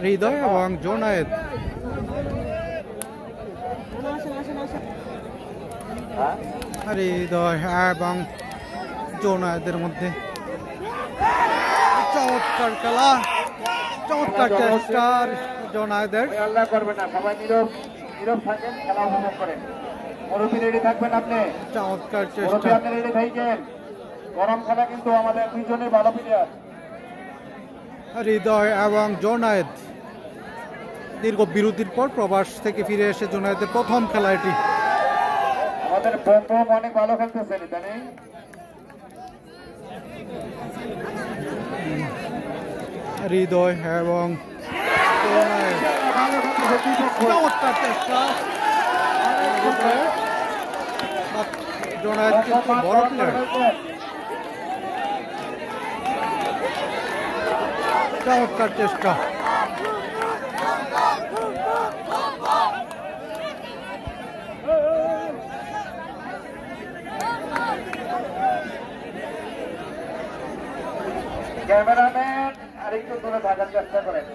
হৃদয় এবং জোনায়েদ। হৃদয় এবং জোনায়েদের মধ্যে চমৎকার খেলা, চমৎকার চেষ্টা জোনায়েদের। চমৎকার চেষ্টা। গরম খেলা কিন্তু আমাদের দুইজনের ভালো প্লেয়ার হৃদয় এবং জোনায়েদ দীর্ঘ বিরতির পর প্রবাস থেকে ফিরে এসে জোনায়েদের প্রথম খেলা এটি। আমাদের বন্ধু অনেক ভালো খেলতেছে ইদানিং। হৃদয় এবং চমৎকার চেষ্টা। জোনায়েদ কিন্তু বড় প্লেয়ার। চমৎকার চেষ্টা। ক্যামেরাম্যান আরেকটু দূরে থাকার চেষ্টা করেন।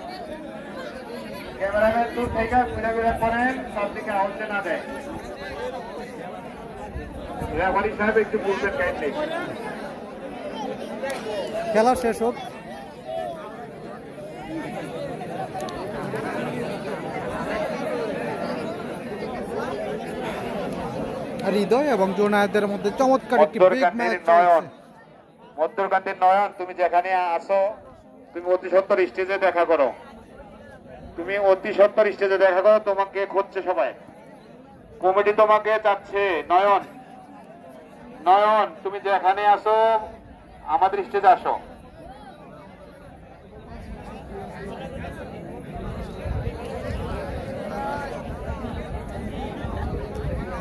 ক্যামেরাম্যান দূর থেকে ঘুরে ঘুরে করেন, সব দিকে আউটে না দেয়। রেফারি সাহেব একটু বলবেন কাইন্ডলি। খেলা শেষ হোক। হৃদয় এবং জোনায়েদের মধ্যে চমৎকার একটি বিগ ম্যাচ চলছে। মধ্যকান্তির নয়ন, তুমি যেখানে আসো তুমি অতি সত্তর স্টেজে দেখা করো। তুমি অতি সত্তর স্টেজে দেখা করো, তোমাকে খুঁজছে সবাই, কমিটি তোমাকে চাচ্ছে। নয়ন, নয়ন তুমি যেখানে আসো আমাদের স্টেজে আসো।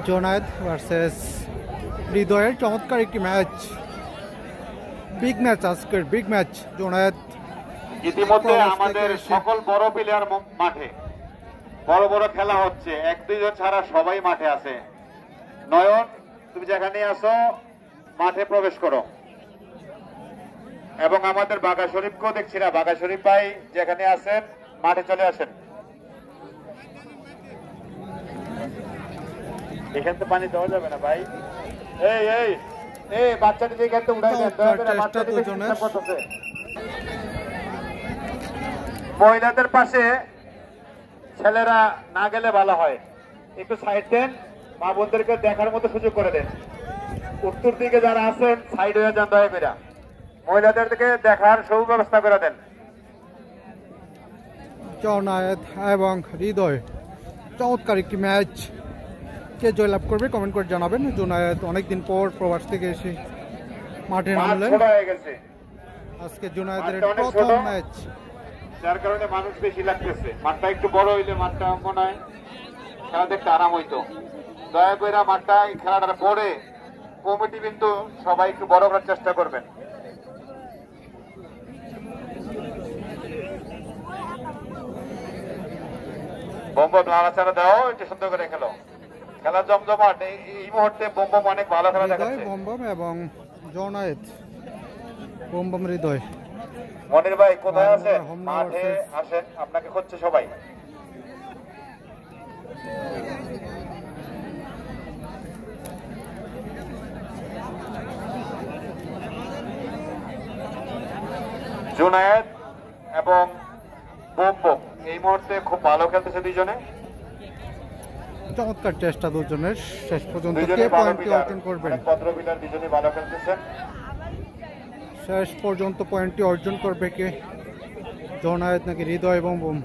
জোনায়েদ ভার্সেস হৃদয়ের চমৎকার একটি ম্যাচ, বিগ ম্যাচ, আজকের বিগ ম্যাচ। জোনায়েদ ইতিমধ্যে আমাদের সকল বড় প্লেয়ার মাঠে, বড় বড় খেলা হচ্ছে, এক দুইজন ছাড়া সবাই মাঠে আছে। নয়ন তুমি যেখানে আসো মাঠে প্রবেশ করো। এবং আমাদের বাঘা শরীফকেও দেখছি না, বাঘা শরীফ ভাই যেখানে আছেন মাঠে চলে আসেন। এখান তো পানি দেওয়া যাবে না ভাই। এই এই এই বাচ্চাটি এখান থেকে উঠাই দেন, দয়া করে বাচ্চাটি চেষ্টা করতেছে। মহিলাদের পাশে ছেলেরা না গেলে ভালো হয়, একটু সাইড দেন, মা বোনদেরকে দেখার মতো সুযোগ করে দেন। উত্তর দিকে যারা আছেন সাইড হয়ে যান দয়া করে, মহিলাদেরকে দেখার সুব্যবস্থা করে দেন। জোনায়েদ এবং হৃদয় চমৎকার একটি ম্যাচ। কে জয়লাভ করবে কমেন্ট করে জানাবেন। জোনায়েদ অনেকদিন পর প্রবাস থেকে এসে মাঠে নামলেন। আজকে জোনায়েদের প্রথম ম্যাচ, যার কারণে মানুষ বেশি লাগতেছে। মাঠটা একটু বড় হইলে মাঠটা মনে হয় খেলা দেখতে আরাম হইতো। দয়া করে মাঠটা খেলাটা পরে কমিটি কিন্তু সবাই একটু বড় করার চেষ্টা করবেন। বম্বম নাড়াচাড়া দাও, একটু সুন্দর করে খেলো। খেলা জমজমাট, এই মুহূর্তে বম্বম অনেক ভালো খেলা দেখাচ্ছে। বম্বম এবং জোনায়েদ, বম্বম হৃদয়। মনির ভাই কোথায় আছেন? মাঠে আসেন, আপনাকে খুঁজছে সবাই। জুনায়েদ এবং বম্বম এই মুহূর্তে খুব ভালো খেলতেছে দুইজনে। চমৎকার চেষ্টা দুজনের। শেষ পর্যন্ত কে পয়েন্টটি অর্জন করবেন? দুজনেই ভালো খেলতেছেন। শেষ পর্যন্ত পয়েন্টটি অর্জন করবে কে? জোনায়েদ নাকি হৃদয় এবং বম?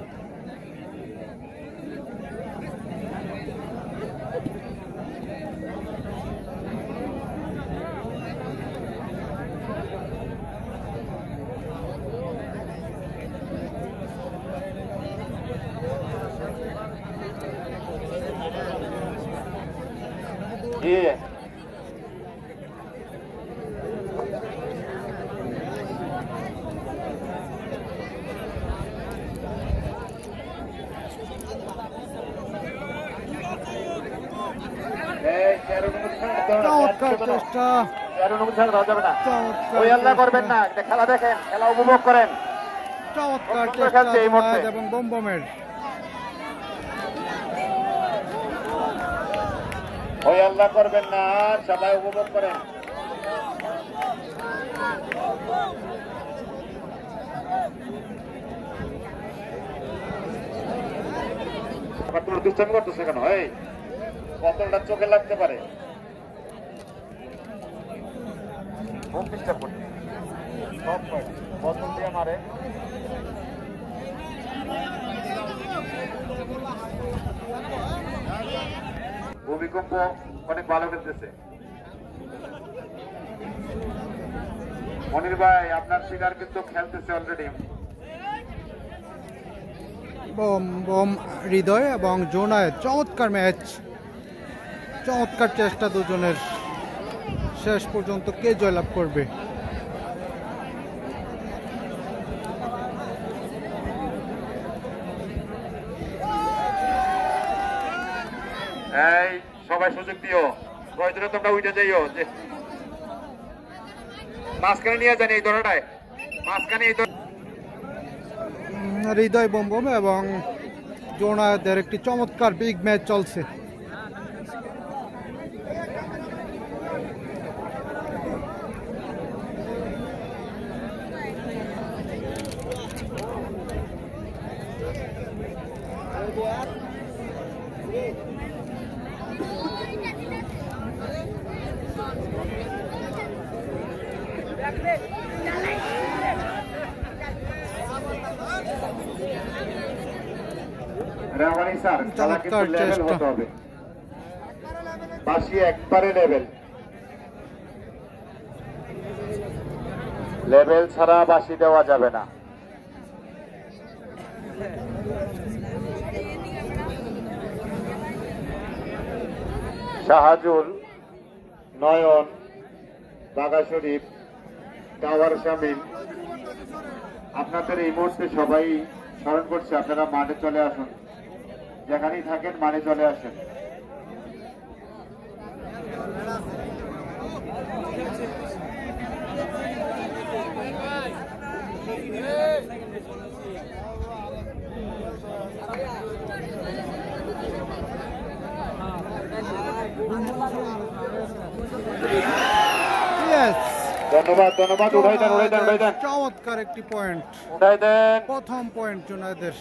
করবেন না, খেলা দেখেন, খেলা উপভোগ করেন। চমৎকার সুন্দর চেষ্টা খেলছে এই মুহূর্তে। জুনায়েদ এবং বমবমের। ওই আল্লাহ করবেন না, সবাই উপভোগ করেন। তোর দুষ্টামি করতেছে কেন? এই বোতলটা চোখে লাগতে পারে। খুব ডিস্টার্ব করছে, সব করে বোতল দিয়ে মারে। ভূমিকম্প অনেক ভালো খেলতেছে। মনির ভাই আপনার ফিগার কিন্তু খেলতেছে অলরেডি। বম হৃদয় এবং জুনায়েদ, চমৎকার ম্যাচ, চমৎকার চেষ্টা দুজনের। শেষ পর্যন্ত কে জয়লাভ করবে? এই সবাই সুযোগ দিও, প্রয়োজনে তোমরা উঠে যাইও। যে মাঝখানে নিয়ে যান এই ধরনের, মাঝখানে এই হৃদয় বমবম এবং জুনায়েদের একটি চমৎকার বিগ ম্যাচ চলছে। রেফারি স্যার, খেলা কিন্তু লেভেল হতে হবে। বাসি একবারে লেভেল, লেভেল ছাড়া বাসি দেওয়া যাবে না। শাহজুল, নয়ন, বাঘা শরীফ, টাওয়ার শামিল, আপনাদের এই মুহূর্তে সবাই স্মরণ করছে আপনারা মাঠে চলে আসুন, যেখানেই থাকেন মাঠে চলে আসেন। ধন্যবাদ ধন্যবাদ, উঠাই দেন উঠাই দেন উঠাই দেন। চমৎকার একটি পয়েন্ট, উঠাই দেন। প্রথম পয়েন্ট জুনায়েদের।